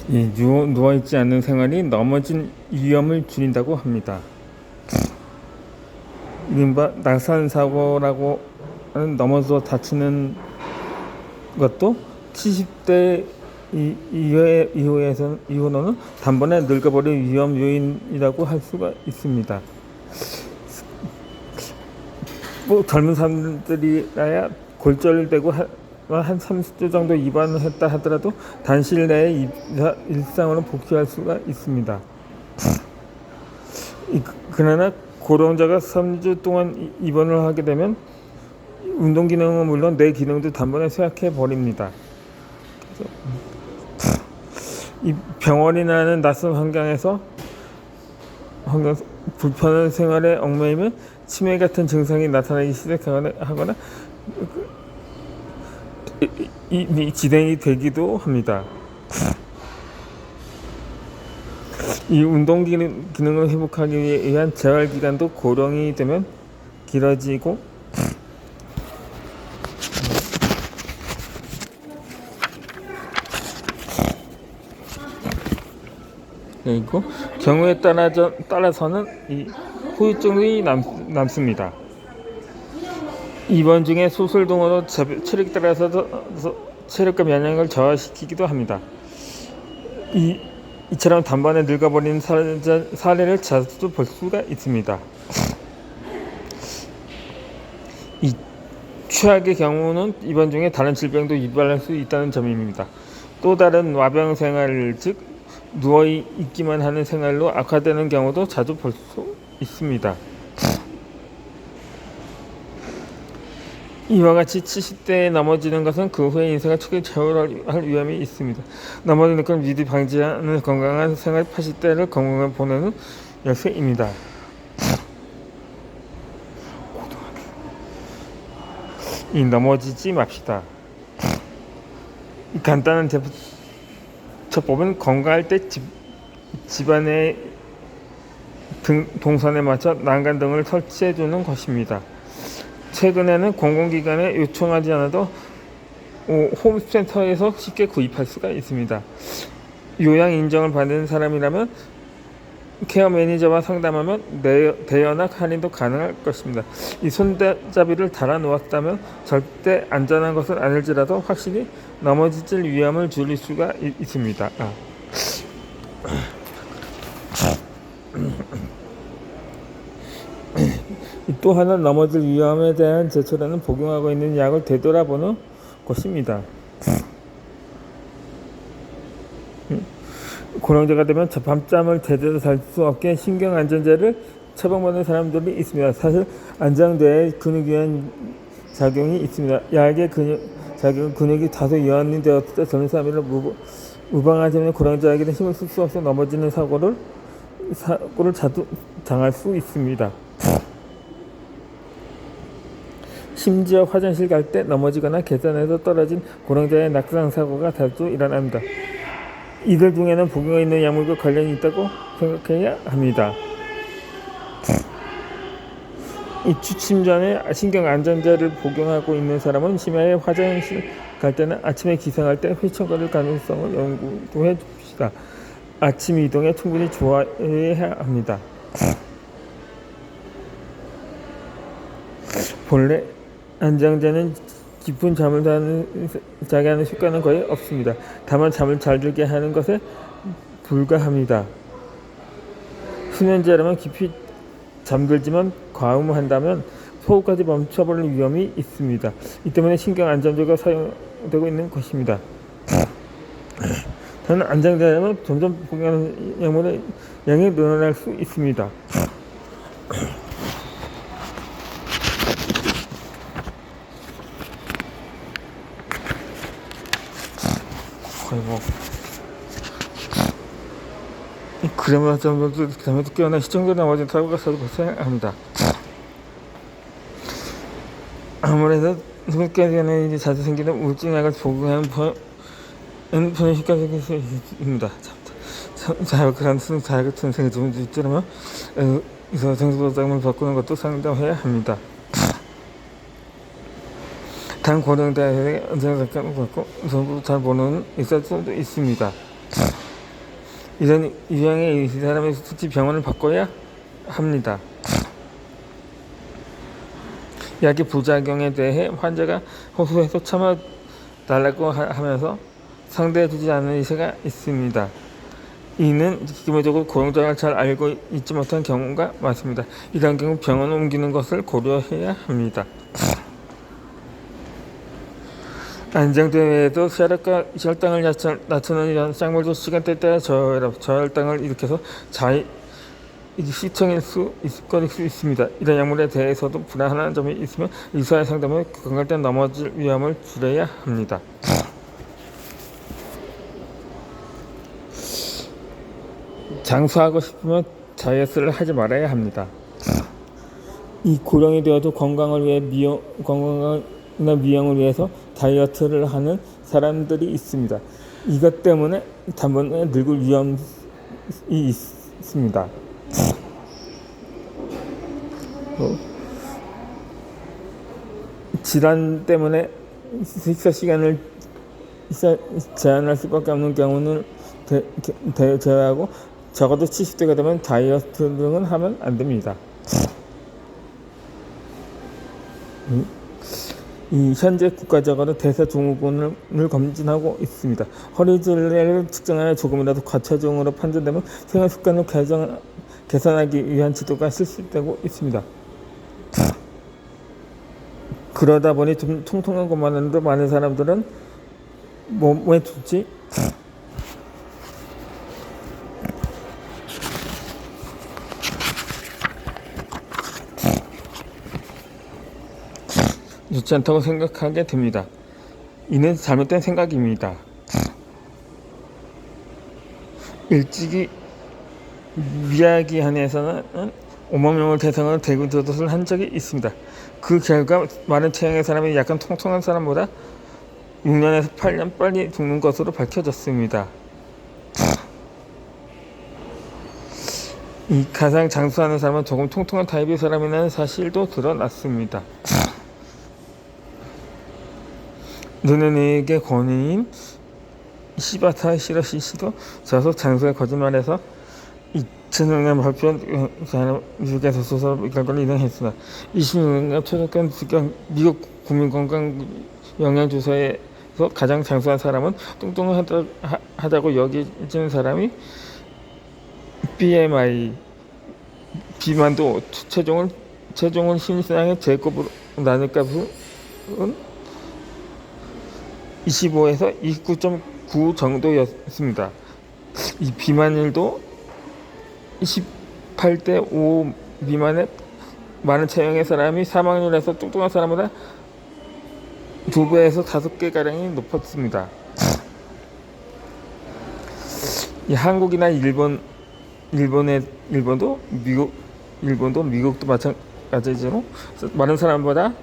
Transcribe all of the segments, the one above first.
이 누워있지 않는 생활이 넘어진 위험을 줄인다고 합니다. 이른바 낙산사고라고 하는 넘어져 다치는 것도 70대 이후로는 단번에 늙어버릴 위험 요인이라고 할 수가 있습니다. 젊은 사람들이라야 골절되고 한 30주 정도 입원을 했다 하더라도 단시일 내에 일상으로 복귀할 수가 있습니다. 그러나 고령자가 3주 동안 입원을 하게 되면 운동 기능은 물론 뇌 기능도 단번에 쇠약해 버립니다. 이 병원이라는 낯선 환경에서 불편한 생활에 얽매이면 치매 같은 증상이 나타나기 시작하거나 진행이 되기도 합니다. 이 운동 기능을 회복하기 위한 재활 기간도 고령이 되면 길어지고 그리고 경우에 따라서는 이 후유증이 남습니다. 입원 중에 수술 등으로 체력에 따라서 체력과 면역력을 저하시키기도 합니다. 이처럼 단번에 늙어버리는 사례를 자주 볼 수가 있습니다. 이 최악의 경우는 입원 중에 다른 질병도 유발할 수 있다는 점입니다. 또 다른 와병 생활, 즉 누워 있기만 하는 생활로 악화되는 경우도 자주 볼 수 있습니다. 이와 같이 70대에 넘어지는 것은 그 후에 인생을 크게 좌우할 위험이 있습니다. 넘어지는 걸 미리 방지하는 건강한 생활 80대를 건강하게 보내는 열쇠입니다. 넘어지지 맙시다. 간단한 제법은 건강할 때 집안의 동선에 맞춰 난간 등을 설치해 주는 것입니다. 최근에는 공공기관에 요청하지 않아도 홈센터에서 쉽게 구입할 수가 있습니다. 요양 인정을 받는 사람이라면 케어 매니저와 상담하면 대연학 할인도 가능할 것입니다. 이 손잡이를 달아 놓았다면 절대 안전한 것은 아닐지라도 확실히 넘어질 위험을 줄일 수가 있습니다. 또 하나 넘어질 위험에 대한 제철에는 복용하고 있는 약을 되돌아보는 것입니다. 고령자가 되면 밤잠을 제대로 잘 수 없게 신경안정제를 처방받는 사람들이 있습니다. 사실 안정제에 근육에 의한 작용이 있습니다. 약의 근육이 다소 이완이 되었을 때 젊은 사람을 무방하지 않는 고령자에게는 힘을 쓸 수 없어 넘어지는 사고를 자주 당할 수 있습니다. 심지어 화장실 갈 때 넘어지거나 계단에서 떨어진 고령자의 낙상 사고가 자주 일어납니다. 이들 중에는 복용에 있는 약물과 관련이 있다고 생각해야 합니다. 이 취침 전에 신경안정제를 복용하고 있는 사람은 심야에 화장실 갈 때는 아침에 기상할 때 휘청거릴 가능성을 연구해 줍시다. 아침 이동에 충분히 좋아해야 합니다. 본래 안정제는 깊은 잠을 자게 하는 효과는 거의 없습니다. 다만 잠을 잘 들게 하는 것에 불과합니다. 수면제라면 깊이 잠들지만 과음한다면 호흡까지 멈춰버릴 위험이 있습니다. 이 때문에 신경안정제가 사용되고 있는 것입니다. 다른 안정제라면 점점 복용하는 약물의 양이 늘어날 수 있습니다. 그러면 잠에도 깨어나 시청자 나머지 사고가 자주 발생합니다. 아무래도 숨결에 이제 자주 생기는 우울증약을 복용하는 편이 효과적일 수 있습니다. 자격한 생이 좀 있더라면 의사 정보장을 바꾸는 것도 상담해야 합니다. 단 고령자에게 언제나 받고 전부 잘 보는 의사 수도 있습니다. 이런 유형의 이 사람이 굳이 병원을 바꿔야 합니다. 약의 부작용에 대해 환자가 호소해서 참아달라고 하면서 상대해주지 않는 의사가 있습니다. 이는 기본적으로 고용장을 잘 알고 있지 못한 경우가 많습니다. 이런 경우 병원을 옮기는 것을 고려해야 합니다. 안정되에도 혈당을 낮추는 이런 약물도 시간대에 따라 저혈당을 일으켜서 시청일 수 있습니다. 이런 약물에 대해서도 불안한 점이 있으면 의사의 상담을 건강할 때 넘어질 위험을 줄여야 합니다. 장수하고 싶으면 다이어트를 하지 말아야 합니다. 이 고령이 되어도 건강을 위해 건강이나 미용을 위해서 다이어트를 하는 사람들이 있습니다. 이것 때문에 단번에 늙을 위험이 있습니다. 질환 때문에 식사 시간을 제한할 수밖에 없는 경우는 제외하고 적어도 70대가 되면 다이어트 등은 하면 안 됩니다. 현재 국가적으로 대사증후군을 검진하고 있습니다. 허리 질환을 측정하여 조금이라도 과체중으로 판정되면 생활습관을 개선하기 위한 지도가 실시되고 있습니다. 그러다 보니 좀 통통한 것만으로도 많은 사람들은 몸에 좋지 좋지 않다고 생각하게 됩니다. 이는 잘못된 생각입니다. 일찍이 미야기현에서는 5만 명을 대상으로 대군조사를 한 적이 있습니다. 그 결과 많은 체형의 사람이 약간 통통한 사람보다 6년에서 8년 빨리 죽는 것으로 밝혀졌습니다. 이 가장 장수하는 사람은 조금 통통한 타입의 사람이라는 사실도 드러났습니다. 눈에게 권위인 시바타 히로시 씨도 저속 장수의 거짓말에서 2000년에 발표한 미국에서 소설 결과를 인용했으나 26년간 최근 미국 국민건강 영양조사에서 가장 장수한 사람은 뚱뚱하다고 여겨지는 사람이 BMI 비만도 체중을 신장의 제곱으로 나눌 값은 25에서 29.9 정도였습니다. 이 비만율도 28대 5 미만의 많은 체형의 사람이 사망률에서 뚱뚱한 사람보다 2배에서 5배가량이 높았습니다. 한국이나 일본도 미국도 마찬가지로 많은 사람보다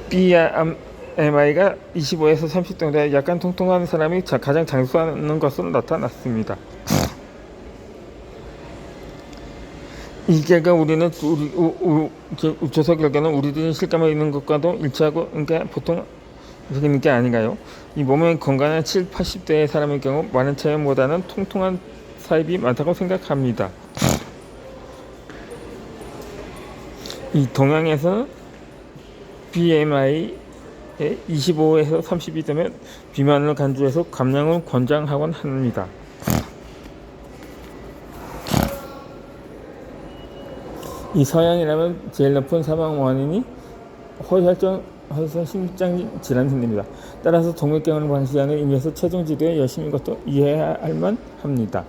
BMI가 25에서 30 정도의 약간 통통한 사람이 가장 장수하는 것으로 나타났습니다. 이 결과 우리는 조사 결과는 우리들이 실감하고 있는 것과도 일치하고 그러니까 보통 그런 게 아닌가요? 이 몸의 건강한 7, 80대의 사람의 경우 많은 체형보다는 통통한 타입이 많다고 생각합니다. 이 동양에서는 BMI 25에서 30이 되면 비만을 간주해서 감량을 권장하곤 합니다. 이 서양이라면 제일 높은 사망 원인이 허혈성 심장 질환 등입니다. 따라서 동맥경화를 방지하는 의미에서 체중 지도에 열심인 것도 이해해야 할 만합니다.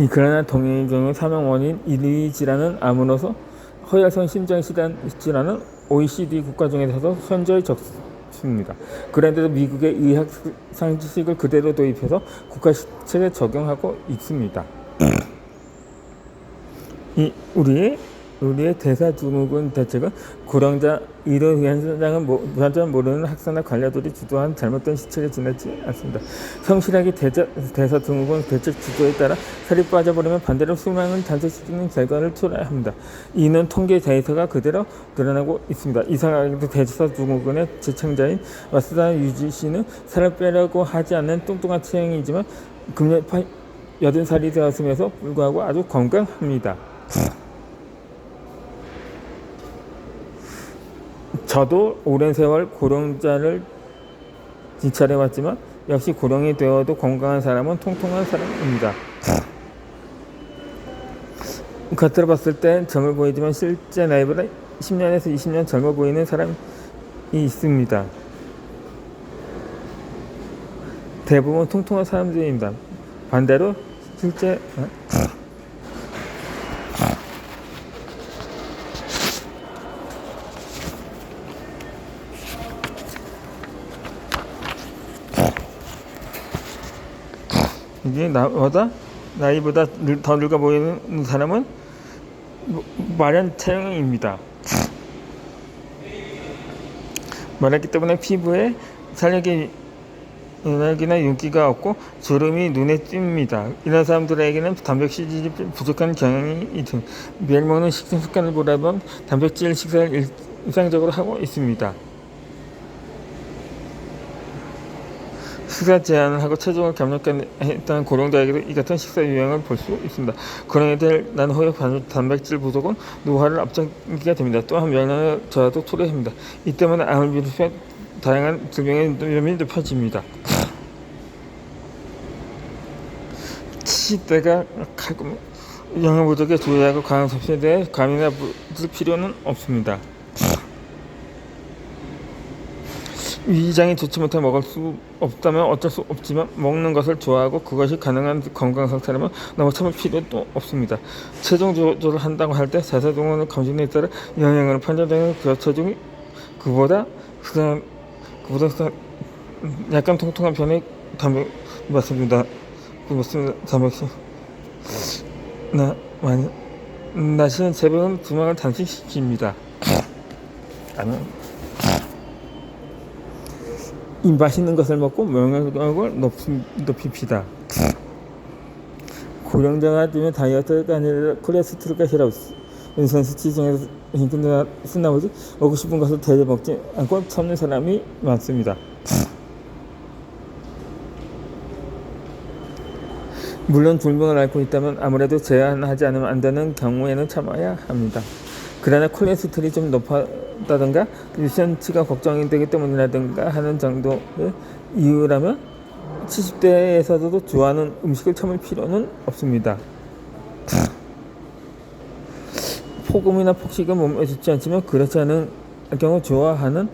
그러나 동양의 경우 사망 원인 1위 질환은 암으로서 허혈성 심장 질환은 OECD 국가 중에서도 현저히 적습니다. 그런데도 미국의 의학 상식을 그대로 도입해서 국가 시책에 적용하고 있습니다. 우리의 우리의 대사증후군 대책은 고령자 의료 현장은 무한정 모르는 학사나 관료들이 주도한 잘못된 시책에 지나지 않습니다. 성실하게 대사증후군 대책 지도에 따라 살이 빠져버리면 반대로 수명을 단축시키는 결과를 초래해야 합니다. 이는 통계 데이터가 그대로 드러나고 있습니다. 이상하게도 대사증후군의 제창자인 마스다 유지 씨는 살을 빼려고 하지 않는 뚱뚱한 체형이지만 금년 80살이 되었음에도 불구하고 아주 건강합니다. 저도 오랜 세월 고령자를 진찰해왔지만 역시 고령이 되어도 건강한 사람은 통통한 사람입니다. 겉으로 봤을 땐 젊어 보이지만 실제 나이보다 10년에서 20년 젊어 보이는 사람이 있습니다. 대부분 통통한 사람들입니다. 반대로 실제 이게 나이보다 더 늙어 보이는 사람은 마른 체형입니다. 마르기 때문에 피부에 살력이나 윤기가 없고 주름이 눈에 띕니다. 이런 사람들에게는 단백질이 부족한 경향이 있습니다. 매일 먹는 식습 습관을 보라면 단백질 식사를 일상적으로 하고 있습니다. 식사 제한을 하고 체중을 감량했던 고령자에게도 이 같은 식사 유형을 볼 수 있습니다. 고령에 난 후에 단백질 부족은 노화를 앞당기게 됩니다. 또한 면역력 저하도 초래합니다. 이 때문에 암을 비롯해 다양한 질병의 위험이 높아집니다. 70대가 영양 부족에 주의하고 강한 섭취에 대해 감이나 물 필요는 없습니다. 위장이 좋지 못해 먹을 수 없다면 어쩔 수 없지만 먹는 것을 좋아하고 그것이 가능한 건강 상태라면 너무 참을 필요도 없습니다. 체중 조절을 한다고 할 때 대사증후군 검진에 따라 영양을 판정되는 그 체중이 그보다 약간 통통한 편의 맞습니다. 단백질 낮은 새벽은 비만을 단식시킵니다. 이 맛있는 것을 먹고 면역력을 높입니다. 고령자가 되면 다이어트가 아니라 콜레스테롤과 혈압, 인슐린 수치 중에서 쓴 나머지 먹고 싶은 것을 대려 먹지 않고 참는 사람이 많습니다. 물론 질병을 앓고 있다면 아무래도 제한하지 않으면 안 되는 경우에는 참아야 합니다. 그러나 콜레스테롤이 좀 높았다든가 유전치가 걱정이 되기 때문이라든가 하는 정도의 이유라면 70대에서도 좋아하는 음식을 참을 필요는 없습니다. 폭음이나 폭식은 몸에 좋지 않지만 그렇지 않은 경우 좋아하는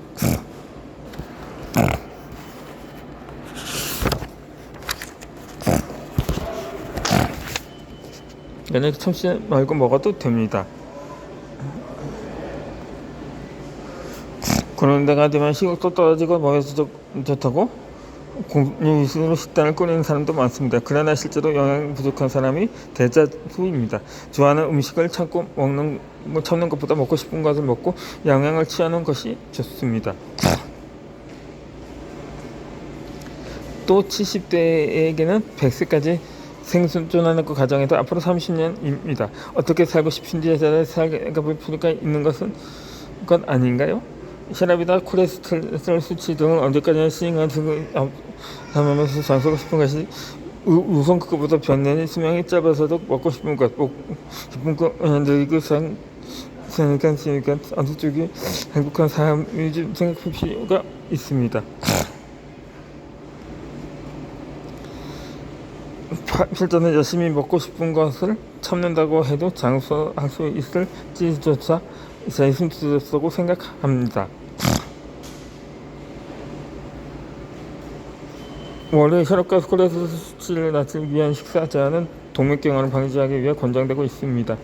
얘는 참치 말고 먹어도 됩니다. 그런 데가 되면 식욕도 떨어지고 먹여서 좋다고 공유위식으로 식단을 꾸리는 사람도 많습니다. 그러나 실제로 영양 부족한 사람이 대다수입니다. 좋아하는 음식을 참는 것보다 먹고 싶은 것을 먹고 영양을 취하는 것이 좋습니다. 또 70대에게는 100세까지 생존하는 그 과정에도 앞으로 30년입니다. 어떻게 살고 싶은지에 따라 살아볼 필요가 있는 것 아닌가요? 혈압이나 콜레스테롤 수치 등은 언제까지나 시행한 등을 하면서 장수하고 싶은 것이 우선 그것보다 변내니 수명이 짧아서도 먹고 싶은 것, 기쁜 것, 늙고 생각하니까 어느 쪽이 행복한 삶인지 생각할 필요가 있습니다. 필자는 열심히 먹고 싶은 것을 참는다고 해도 장수할 수 있을지조차 자신스럽다고 생각합니다. 원래 혈압과 콜레스테롤 수치를 낮추기 위한 식사 제한은 동맥경화를 방지하기 위해 권장되고 있습니다.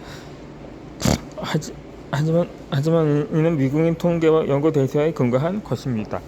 하지만 이는 미국인 통계와 연구 데이터에 근거한 것입니다.